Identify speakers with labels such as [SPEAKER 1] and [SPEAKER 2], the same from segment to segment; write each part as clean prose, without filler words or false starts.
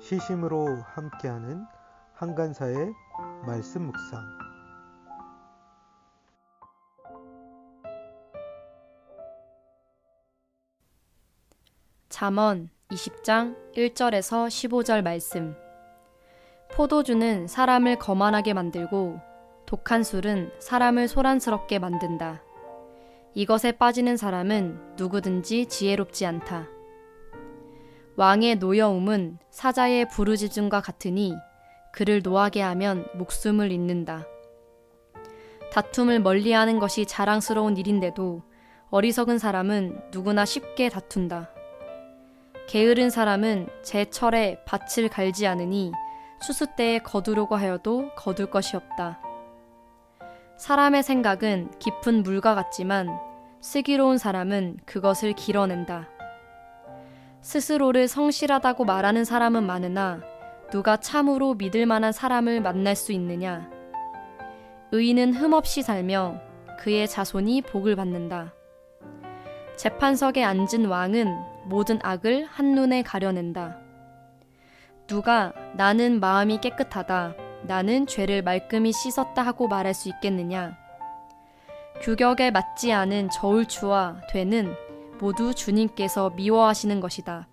[SPEAKER 1] 시심으로 함께하는 한간사의 말씀 묵상.
[SPEAKER 2] 잠언 20장 1절에서 15절 말씀. 포도주는 사람을 거만하게 만들고 독한 술은 사람을 소란스럽게 만든다. 이것에 빠지는 사람은 누구든지 지혜롭지 않다. 왕의 노여움은 사자의 부르짖음과 같으니 그를 노하게 하면 목숨을 잃는다. 다툼을 멀리하는 것이 자랑스러운 일인데도 어리석은 사람은 누구나 쉽게 다툰다. 게으른 사람은 제철에 밭을 갈지 않으니 추수 때에 거두려고 하여도 거둘 것이 없다. 사람의 생각은 깊은 물과 같지만 슬기로운 사람은 그것을 길어낸다. 스스로를 성실하다고 말하는 사람은 많으나 누가 참으로 믿을 만한 사람을 만날 수 있느냐? 의인은 흠없이 살며 그의 자손이 복을 받는다. 재판석에 앉은 왕은 모든 악을 한눈에 가려낸다. 누가 나는 마음이 깨끗하다, 나는 죄를 말끔히 씻었다 하고 말할 수 있겠느냐? 규격에 맞지 않은 저울추와 되는 모두 주님께서 미워하시는 것이다.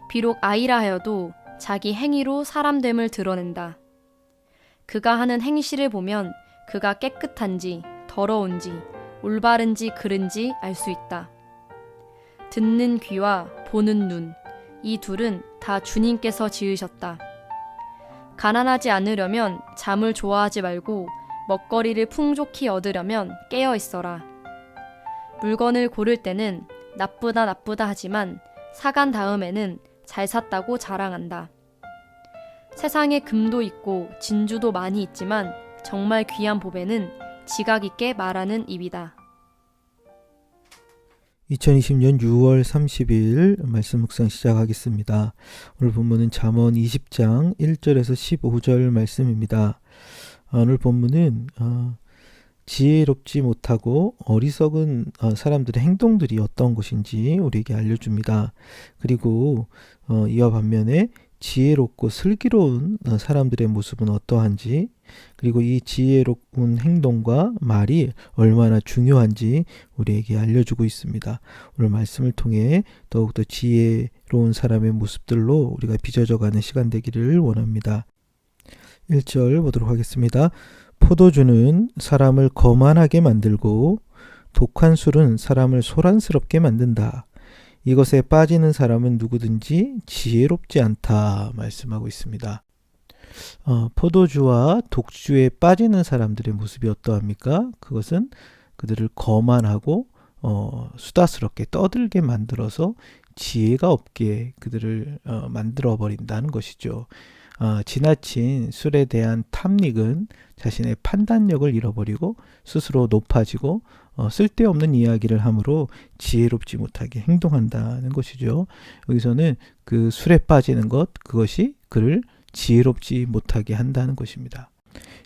[SPEAKER 2] 비록 아이라 하여도 자기 행위로 사람됨을 드러낸다. 그가 하는 행실을 보면 그가 깨끗한지 더러운지 올바른지 그른지 알 수 있다. 듣는 귀와 보는 눈, 이 둘은 다 주님께서 지으셨다. 가난하지 않으려면 잠을 좋아하지 말고 먹거리를 풍족히 얻으려면 깨어 있어라. 물건을 고를 때는 나쁘다 하지만 사간 다음에는 잘 샀다고 자랑한다. 세상에 금도 있고 진주도 많이 있지만 정말 귀한 보배는 지각 있게 말하는 입이다.
[SPEAKER 1] 2020년 6월 30일 말씀 묵상 시작하겠습니다. 오늘 본문은 잠언 20장 1절에서 15절 말씀입니다. 오늘 본문은 지혜롭지 못하고 어리석은 사람들의 행동들이 어떤 것인지 우리에게 알려줍니다. 그리고 이와 반면에 지혜롭고 슬기로운 사람들의 모습은 어떠한지, 그리고 이 지혜로운 행동과 말이 얼마나 중요한지 우리에게 알려주고 있습니다. 오늘 말씀을 통해 더욱더 지혜로운 사람의 모습들로 우리가 빚어져가는 시간 되기를 원합니다. 1절 보도록 하겠습니다. 포도주는 사람을 거만하게 만들고 독한 술은 사람을 소란스럽게 만든다. 이것에 빠지는 사람은 누구든지 지혜롭지 않다 말씀하고 있습니다. 포도주와 독주에 빠지는 사람들의 모습이 어떠합니까? 그것은 그들을 거만하고 수다스럽게 떠들게 만들어서 지혜가 없게 그들을 만들어 버린다는 것이죠. 지나친 술에 대한 탐닉은 자신의 판단력을 잃어버리고 스스로 높아지고 쓸데없는 이야기를 함으로 지혜롭지 못하게 행동한다는 것이죠. 여기서는 그 술에 빠지는 것, 그것이 그를 지혜롭지 못하게 한다는 것입니다.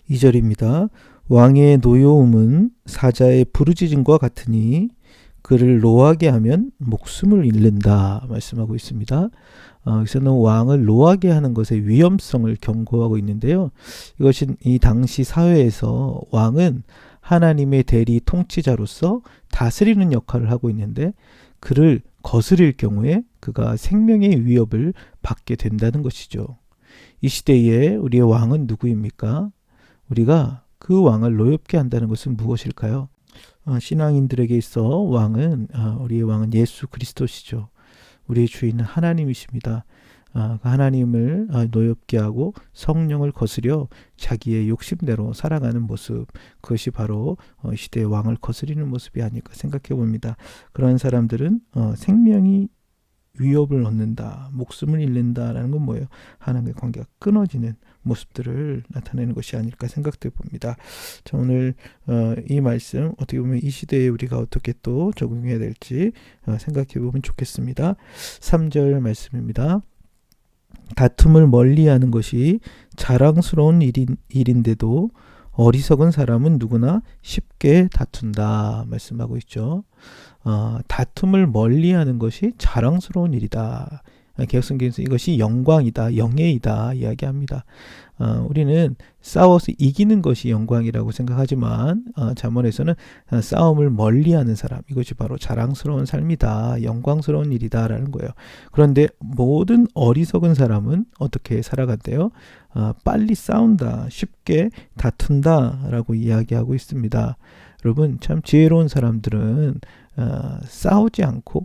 [SPEAKER 1] 2절입니다. 왕의 노여움은 사자의 부르짖음과 같으니 그를 노하게 하면 목숨을 잃는다 말씀하고 있습니다. 여기서는 왕을 노하게 하는 것의 위험성을 경고하고 있는데요. 이것은 이 당시 사회에서 왕은 하나님의 대리 통치자로서 다스리는 역할을 하고 있는데 그를 거스릴 경우에 그가 생명의 위협을 받게 된다는 것이죠. 이 시대에 우리의 왕은 누구입니까? 우리가 그 왕을 노엽게 한다는 것은 무엇일까요? 신앙인들에게 있어 우리의 왕은 예수 그리스도시죠. 우리의 주인은 하나님이십니다. 하나님을 노엽게 하고 성령을 거스려 자기의 욕심대로 살아가는 모습, 그것이 바로 시대의 왕을 거스리는 모습이 아닐까 생각해 봅니다. 그런 사람들은 생명이 위협을 얻는다, 목숨을 잃는다라는 건 뭐예요? 하나님의 관계가 끊어지는 모습들을 나타내는 것이 아닐까 생각돼 봅니다. 자, 오늘 이 말씀 어떻게 보면 이 시대에 우리가 어떻게 또 적용해야 될지 생각해 보면 좋겠습니다. 3절 말씀입니다. 다툼을 멀리하는 것이 자랑스러운 일인데도 어리석은 사람은 누구나 쉽게 다툰다 말씀하고 있죠. 다툼을 멀리하는 것이 자랑스러운 일이다. 개혁성경에서 이것이 영광이다, 영예이다 이야기합니다. 우리는 싸워서 이기는 것이 영광이라고 생각하지만 잠언에서는 싸움을 멀리하는 사람, 이것이 바로 자랑스러운 삶이다, 영광스러운 일이다라는 거예요. 그런데 모든 어리석은 사람은 어떻게 살아간대요? 빨리 싸운다, 쉽게 다툰다라고 이야기하고 있습니다. 여러분, 참 지혜로운 사람들은 싸우지 않고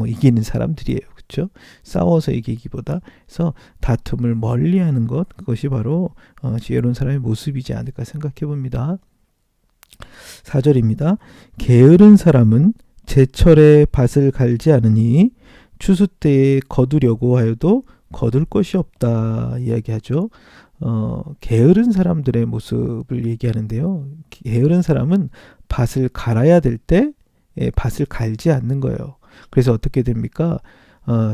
[SPEAKER 1] 이기는 사람들이에요. 그렇죠? 싸워서 이기기보다 그래서 다툼을 멀리하는 것, 그것이 바로 지혜로운 사람의 모습이지 않을까 생각해 봅니다. 4절입니다. 게으른 사람은 제철에 밭을 갈지 않으니 추수 때에 거두려고 하여도 거둘 것이 없다 이야기하죠. 게으른 사람들의 모습을 얘기하는데요. 게으른 사람은 밭을 갈아야 될 때 밭을 갈지 않는 거예요. 그래서 어떻게 됩니까?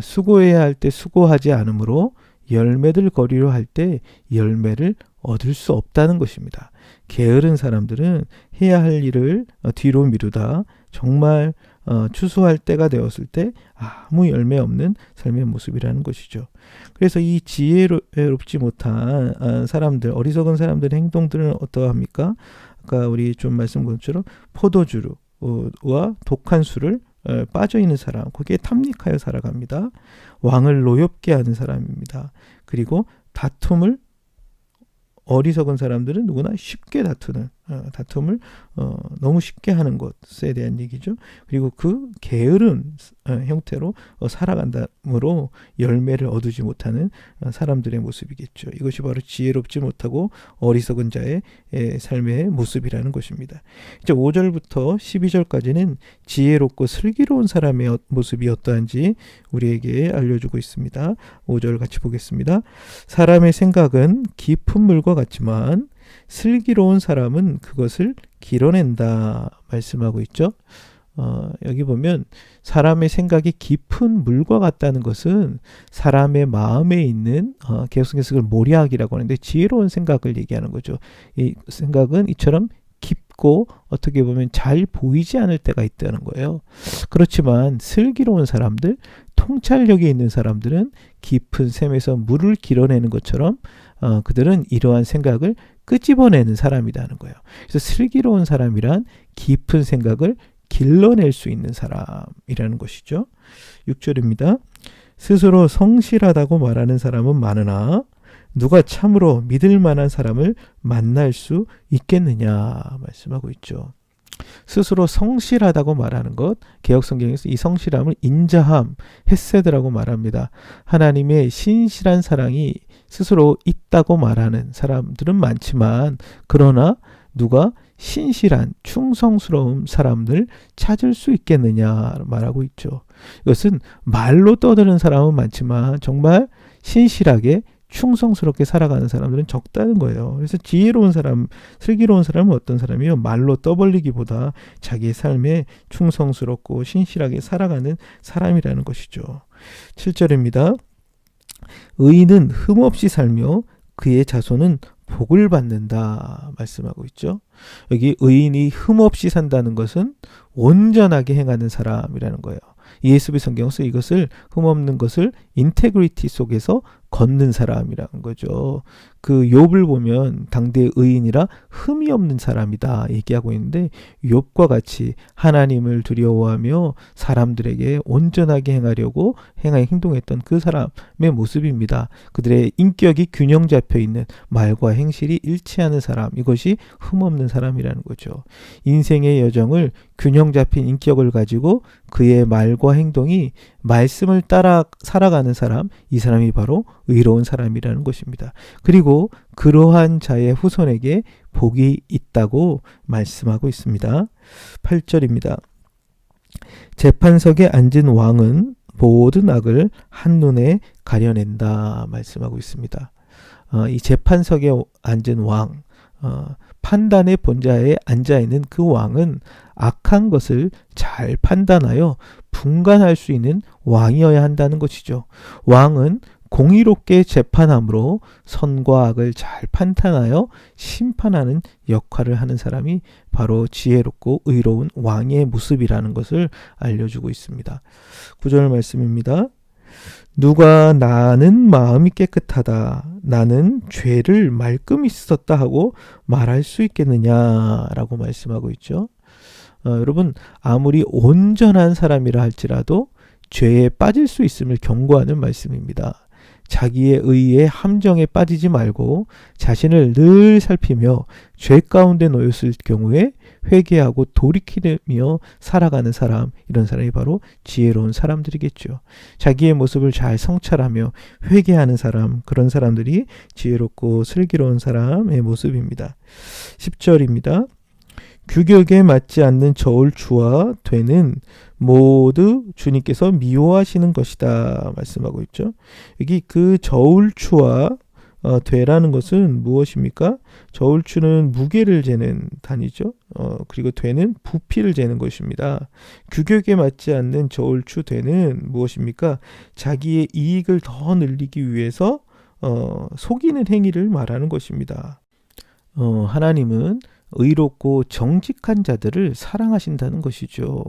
[SPEAKER 1] 수고해야 할 때 수고하지 않으므로 열매를 거리려 할 때 열매를 얻을 수 없다는 것입니다. 게으른 사람들은 해야 할 일을 뒤로 미루다 정말 추수할 때가 되었을 때 아무 열매 없는 삶의 모습이라는 것이죠. 그래서 이 지혜롭지 못한 사람들, 어리석은 사람들의 행동들은 어떠합니까? 아까 우리 좀 말씀드린 것처럼 포도주와 독한 술을 빠져 있는 사람, 거기에 탐닉하여 살아갑니다. 왕을 노엽게 하는 사람입니다. 그리고 다툼을, 어리석은 사람들은 누구나 쉽게 다투는, 다툼을 너무 쉽게 하는 것에 대한 얘기죠. 그리고 그 게으른 형태로 살아간다므로 열매를 얻지 못하는 사람들의 모습이겠죠. 이것이 바로 지혜롭지 못하고 어리석은 자의 삶의 모습이라는 것입니다. 이제 5절부터 12절까지는 지혜롭고 슬기로운 사람의 모습이 어떠한지 우리에게 알려주고 있습니다. 5절 같이 보겠습니다. 사람의 생각은 깊은 물과 같지만 슬기로운 사람은 그것을 길어낸다 말씀하고 있죠. 여기 보면 사람의 생각이 깊은 물과 같다는 것은 사람의 마음에 있는 개혁성경에서 그걸 모략이라고 하는데 지혜로운 생각을 얘기하는 거죠. 이 생각은 이처럼 깊고 어떻게 보면 잘 보이지 않을 때가 있다는 거예요. 그렇지만 슬기로운 사람들, 통찰력이 있는 사람들은 깊은 샘에서 물을 길어내는 것처럼 그들은 이러한 생각을 끄집어내는 사람이라는 거예요. 그래서 슬기로운 사람이란 깊은 생각을 길러낼 수 있는 사람이라는 것이죠. 6절입니다. 스스로 성실하다고 말하는 사람은 많으나 누가 참으로 믿을 만한 사람을 만날 수 있겠느냐 말씀하고 있죠. 스스로 성실하다고 말하는 것, 개혁성경에서 이 성실함을 인자함, 헤세드라고 말합니다. 하나님의 신실한 사랑이 스스로 있다고 말하는 사람들은 많지만 그러나 누가 신실한 충성스러운 사람들 찾을 수 있겠느냐 말하고 있죠. 이것은 말로 떠드는 사람은 많지만 정말 신실하게 충성스럽게 살아가는 사람들은 적다는 거예요. 그래서 지혜로운 사람, 슬기로운 사람은 어떤 사람이요? 말로 떠벌리기보다 자기의 삶에 충성스럽고 신실하게 살아가는 사람이라는 것이죠. 7절입니다. 의인은 흠없이 살며 그의 자손은 복을 받는다 말씀하고 있죠. 여기 의인이 흠없이 산다는 것은 온전하게 행하는 사람이라는 거예요. ESV 성경에서 이것을 흠없는 것을 인테그리티 속에서 걷는 사람이라는 거죠. 그 욥을 보면 당대의 의인이라 흠이 없는 사람이다 얘기하고 있는데 욥과 같이 하나님을 두려워하며 사람들에게 온전하게 행하려고 행동했던 그 사람의 모습입니다. 그들의 인격이 균형 잡혀 있는 말과 행실이 일치하는 사람, 이것이 흠없는 사람이라는 거죠. 인생의 여정을 균형 잡힌 인격을 가지고 그의 말과 행동이 말씀을 따라 살아가는 사람, 이 사람이 바로 의로운 사람이라는 것입니다. 그리고 그러한 자의 후손에게 복이 있다고 말씀하고 있습니다. 8절입니다. 재판석에 앉은 왕은 모든 악을 한눈에 가려낸다 말씀하고 있습니다. 이 재판석에 앉은 왕, 판단의 본자에 앉아있는 그 왕은 악한 것을 잘 판단하여 분간할 수 있는 왕이어야 한다는 것이죠. 왕은 공의롭게 재판함으로 선과 악을 잘 판단하여 심판하는 역할을 하는 사람이 바로 지혜롭고 의로운 왕의 모습이라는 것을 알려주고 있습니다. 9절 말씀입니다. 누가 나는 마음이 깨끗하다, 나는 죄를 말끔히 씻었다 하고 말할 수 있겠느냐라고 말씀하고 있죠. 여러분, 아무리 온전한 사람이라 할지라도 죄에 빠질 수 있음을 경고하는 말씀입니다. 자기의 의에 함정에 빠지지 말고 자신을 늘 살피며 죄 가운데 놓였을 경우에 회개하고 돌이키며 살아가는 사람, 이런 사람이 바로 지혜로운 사람들이겠죠. 자기의 모습을 잘 성찰하며 회개하는 사람, 그런 사람들이 지혜롭고 슬기로운 사람의 모습입니다. 10절입니다. 규격에 맞지 않는 저울추와 되는 모두 주님께서 미워하시는 것이다 말씀하고 있죠. 여기 그 저울추와 되라는 것은 무엇입니까? 저울추는 무게를 재는 단위죠. 그리고 되는 부피를 재는 것입니다. 규격에 맞지 않는 저울추 되는 무엇입니까? 자기의 이익을 더 늘리기 위해서 속이는 행위를 말하는 것입니다. 하나님은 의롭고 정직한 자들을 사랑하신다는 것이죠.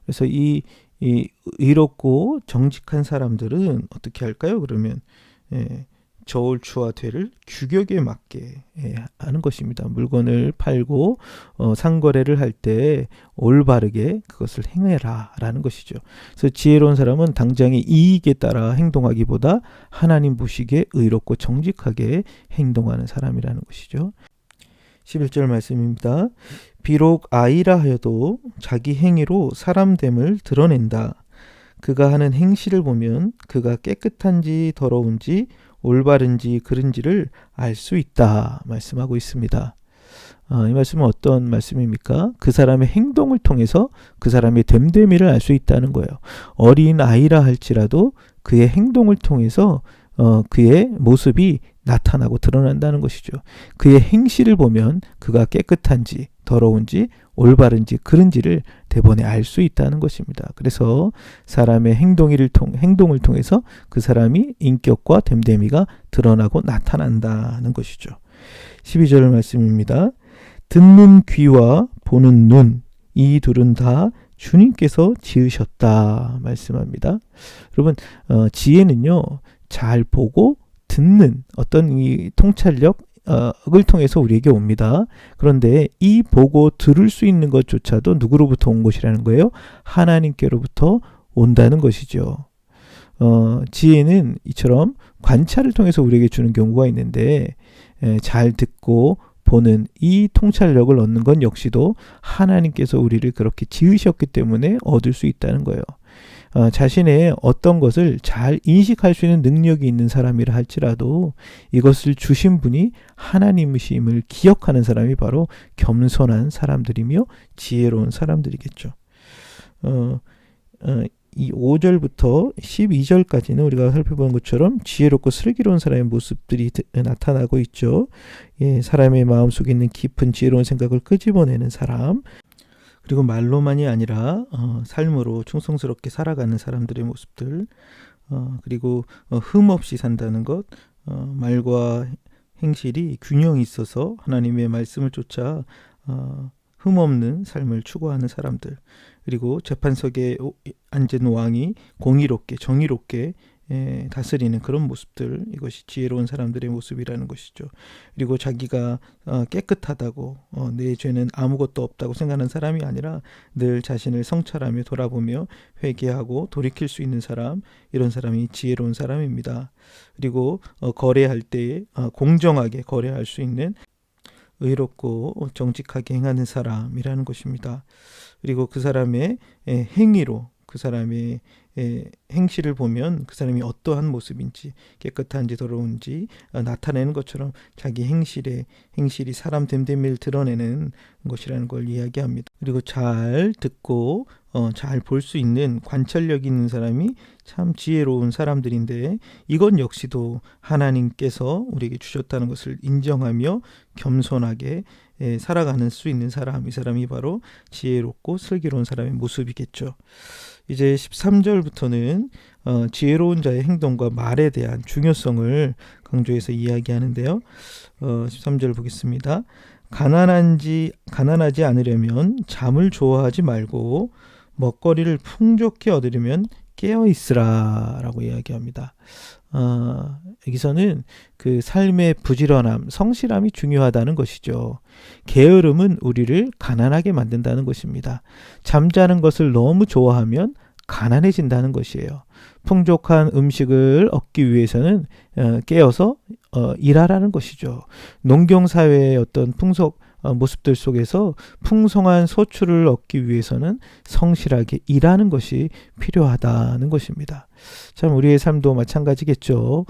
[SPEAKER 1] 그래서 이 의롭고 정직한 사람들은 어떻게 할까요? 그러면 저울추와 되를 규격에 맞게 하는 것입니다. 물건을 팔고 상거래를 할 때 올바르게 그것을 행해라 라는 것이죠. 그래서 지혜로운 사람은 당장의 이익에 따라 행동하기보다 하나님 보시기에 의롭고 정직하게 행동하는 사람이라는 것이죠. 11절 말씀입니다. 비록 아이라 하여도 자기 행위로 사람됨을 드러낸다. 그가 하는 행실을 보면 그가 깨끗한지 더러운지 올바른지 그른지를 알 수 있다 말씀하고 있습니다. 이 말씀은 어떤 말씀입니까? 그 사람의 행동을 통해서 그 사람의 됨됨이를 알 수 있다는 거예요. 어린 아이라 할지라도 그의 행동을 통해서 그의 모습이 나타나고 드러난다는 것이죠. 그의 행실을 보면 그가 깨끗한지 더러운지 올바른지 그른지를 대번에 알 수 있다는 것입니다. 그래서 사람의 행동을 통해서 그 사람이 인격과 됨됨이가 드러나고 나타난다는 것이죠. 12절 말씀입니다. 듣는 귀와 보는 눈, 이 둘은 다 주님께서 지으셨다 말씀합니다. 여러분, 지혜는요, 잘 보고 듣는 어떤 이 통찰력을 통해서 우리에게 옵니다. 그런데 이 보고 들을 수 있는 것조차도 누구로부터 온 것이라는 거예요? 하나님께로부터 온다는 것이죠. 지혜는 이처럼 관찰을 통해서 우리에게 주는 경우가 있는데 잘 듣고 보는 이 통찰력을 얻는 건 역시도 하나님께서 우리를 그렇게 지으셨기 때문에 얻을 수 있다는 거예요. 자신의 어떤 것을 잘 인식할 수 있는 능력이 있는 사람이라 할지라도 이것을 주신 분이 하나님이심을 기억하는 사람이 바로 겸손한 사람들이며 지혜로운 사람들이겠죠. 이 5절부터 12절까지는 우리가 살펴본 것처럼 지혜롭고 슬기로운 사람의 모습들이 나타나고 있죠. 사람의 마음속에 있는 깊은 지혜로운 생각을 끄집어내는 사람, 그리고 말로만이 아니라 삶으로 충성스럽게 살아가는 사람들의 모습들, 그리고 흠 없이 산다는 것, 말과 행실이 균형이 있어서 하나님의 말씀을 쫓아 흠 없는 삶을 추구하는 사람들, 그리고 재판석에 앉은 왕이 공의롭게 정의롭게 다스리는 그런 모습들, 이것이 지혜로운 사람들의 모습이라는 것이죠. 그리고 자기가 깨끗하다고 내 죄는 아무것도 없다고 생각하는 사람이 아니라 늘 자신을 성찰하며 돌아보며 회개하고 돌이킬 수 있는 사람, 이런 사람이 지혜로운 사람입니다. 그리고 거래할 때 공정하게 거래할 수 있는 의롭고 정직하게 행하는 사람이라는 것입니다. 그리고 그 사람의 행위로 그 사람의 행실을 보면 그 사람이 어떠한 모습인지 깨끗한지 더러운지 나타내는 것처럼 자기 행실이 사람 됨됨이를 드러내는 것이라는 걸 이야기합니다. 그리고 잘 듣고 잘 볼 수 있는 관찰력 있는 사람이 참 지혜로운 사람들인데, 이건 역시도 하나님께서 우리에게 주셨다는 것을 인정하며 겸손하게 살아가는 수 있는 사람, 이 사람이 바로 지혜롭고 슬기로운 사람의 모습이겠죠. 이제 13절부터는 지혜로운 자의 행동과 말에 대한 중요성을 강조해서 이야기하는데요. 13절 보겠습니다. 가난하지 않으려면 잠을 좋아하지 말고 먹거리를 풍족히 얻으려면 깨어 있으라라고 이야기합니다. 여기서는 그 삶의 부지런함, 성실함이 중요하다는 것이죠. 게으름은 우리를 가난하게 만든다는 것입니다. 잠자는 것을 너무 좋아하면 가난해진다는 것이에요. 풍족한 음식을 얻기 위해서는 깨어서 일하라는 것이죠. 농경사회의 어떤 모습들 속에서 풍성한 소출을 얻기 위해서는 성실하게 일하는 것이 필요하다는 것입니다. 참 우리의 삶도 마찬가지겠죠.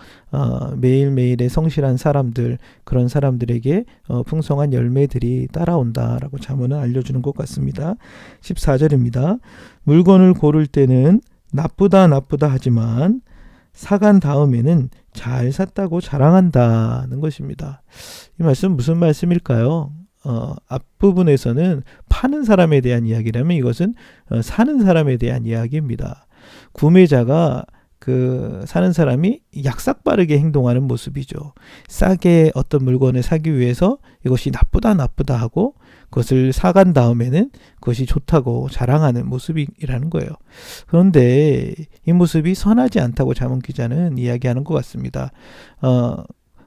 [SPEAKER 1] 매일매일의 성실한 사람들, 그런 사람들에게 풍성한 열매들이 따라온다라고 잠언은 알려주는 것 같습니다. 14절입니다. 물건을 고를 때는 나쁘다 하지만 사간 다음에는 잘 샀다고 자랑한다는 것입니다. 이 말씀 무슨 말씀일까요? 앞부분에서는 파는 사람에 대한 이야기라면 이것은 사는 사람에 대한 이야기입니다. 구매자가 사는 사람이 약삭빠르게 행동하는 모습이죠. 싸게 어떤 물건을 사기 위해서 이것이 나쁘다 하고 그것을 사간 다음에는 그것이 좋다고 자랑하는 모습이라는 거예요. 그런데 이 모습이 선하지 않다고 잠언 기자는 이야기하는 것 같습니다.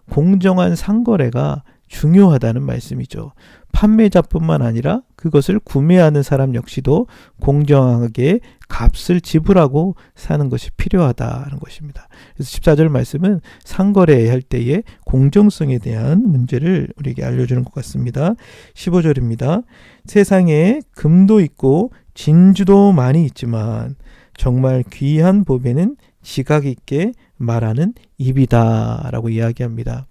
[SPEAKER 1] 공정한 상거래가 중요하다는 말씀이죠. 판매자뿐만 아니라 그것을 구매하는 사람 역시도 공정하게 값을 지불하고 사는 것이 필요하다는 것입니다. 그래서 14절 말씀은 상거래할 때의 공정성에 대한 문제를 우리에게 알려주는 것 같습니다. 15절입니다. 세상에 금도 있고 진주도 많이 있지만 정말 귀한 보배는 지각 있게 말하는 입이다 라고 이야기합니다.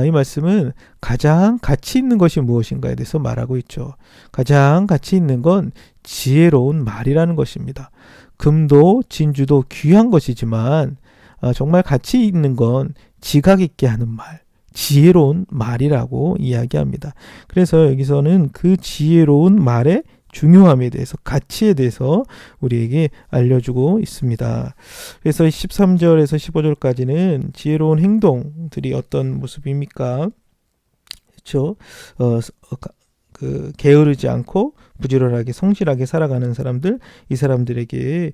[SPEAKER 1] 이 말씀은 가장 가치 있는 것이 무엇인가에 대해서 말하고 있죠. 가장 가치 있는 건 지혜로운 말이라는 것입니다. 금도 진주도 귀한 것이지만 정말 가치 있는 건 지각 있게 하는 말, 지혜로운 말이라고 이야기합니다. 그래서 여기서는 그 지혜로운 말의 중요함에 대해서, 가치에 대해서 우리에게 알려주고 있습니다. 그래서 13절에서 15절까지는 지혜로운 행동들이 어떤 모습입니까? 그렇죠? 게으르지 않고 부지런하게 성실하게 살아가는 사람들, 이 사람들에게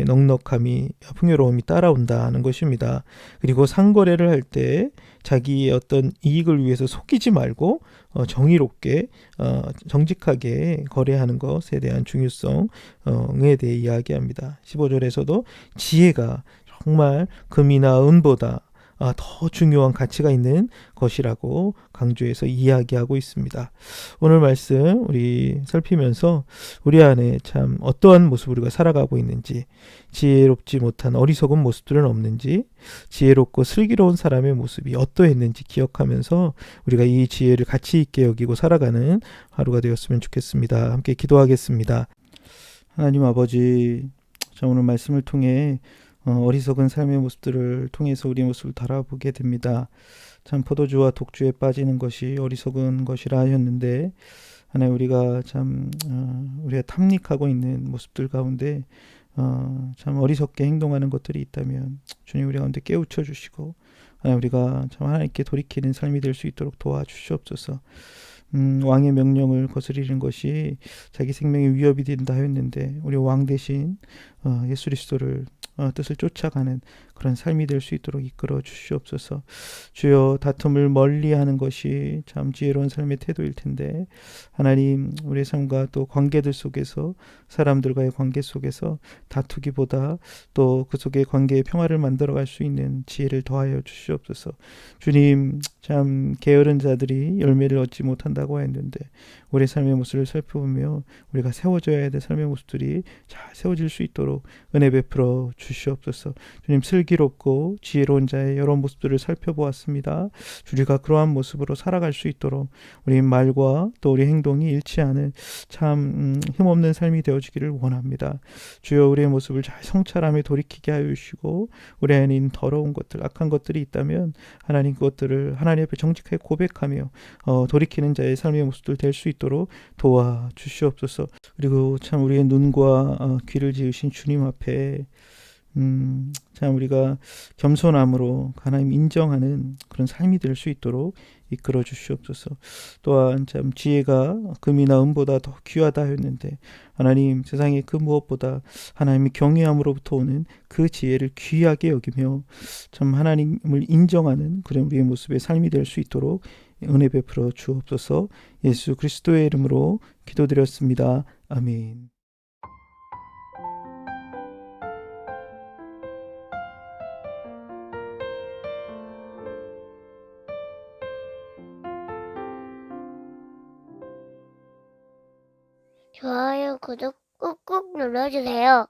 [SPEAKER 1] 넉넉함이, 풍요로움이 따라온다는 것입니다. 그리고 상거래를 할 때 자기의 어떤 이익을 위해서 속이지 말고 정의롭게 정직하게 거래하는 것에 대한 중요성에 대해 이야기합니다. 15절에서도 지혜가 정말 금이나 은보다 더 중요한 가치가 있는 것이라고 강조해서 이야기하고 있습니다. 오늘 말씀 우리 살피면서 우리 안에 참 어떠한 모습으로 우리가 살아가고 있는지, 지혜롭지 못한 어리석은 모습들은 없는지, 지혜롭고 슬기로운 사람의 모습이 어떠했는지 기억하면서 우리가 이 지혜를 가치 있게 여기고 살아가는 하루가 되었으면 좋겠습니다. 함께 기도하겠습니다. 하나님 아버지, 자, 오늘 말씀을 통해 어리석은 삶의 모습들을 통해서 우리 모습을 달아보게 됩니다. 참 포도주와 독주에 빠지는 것이 어리석은 것이라 하였는데, 하나님 우리가 참 우리가 탐닉하고 있는 모습들 가운데 참 어리석게 행동하는 것들이 있다면 주님 우리 가운데 깨우쳐 주시고, 하나님 우리가 참 하나님께 돌이키는 삶이 될 수 있도록 도와주시옵소서. 왕의 명령을 거스리는 것이 자기 생명에 위협이 된다 하였는데, 우리 왕 대신 예수 그리스도를 뜻을 쫓아가는 그런 삶이 될 수 있도록 이끌어 주시옵소서. 주여, 다툼을 멀리하는 것이 참 지혜로운 삶의 태도일 텐데, 하나님 우리의 삶과 또 관계들 속에서, 사람들과의 관계 속에서 다투기보다 또 그 속에 관계의 평화를 만들어갈 수 있는 지혜를 더하여 주시옵소서. 주님, 참 게으른 자들이 열매를 얻지 못한다고 했는데, 우리의 삶의 모습을 살펴보며 우리가 세워져야 될 삶의 모습들이 잘 세워질 수 있도록 은혜 베풀어 주시옵소서. 주님, 슬기롭고 지혜로운 자의 여러 모습들을 살펴보았습니다. 우리가 그러한 모습으로 살아갈 수 있도록 우리 말과 또 우리 행동이 일치하는 참 힘없는 삶이 되어지기를 원합니다. 주여, 우리의 모습을 잘 성찰함에 돌이키게 하여 주시고, 우리 안에 있는 더러운 것들, 악한 것들이 있다면 하나님 그것들을 하나님 앞에 정직하게 고백하며 돌이키는 자의 삶의 모습들 될 수 있도록 도와주시옵소서. 그리고 참 우리의 눈과 귀를 지으신 주님 앞에 참 우리가 겸손함으로 하나님 인정하는 그런 삶이 될 수 있도록 이끌어 주시옵소서. 또한 참 지혜가 금이나 은보다 더 귀하다 했는데 하나님 세상의 그 무엇보다 하나님의 경외함으로부터 오는 그 지혜를 귀하게 여기며 참 하나님을 인정하는 그런 우리의 모습의 삶이 될 수 있도록 은혜 베풀어 주옵소서. 예수 그리스도의 이름으로 기도드렸습니다. 아멘.
[SPEAKER 3] 좋아요, 구독 꾹꾹 눌러주세요.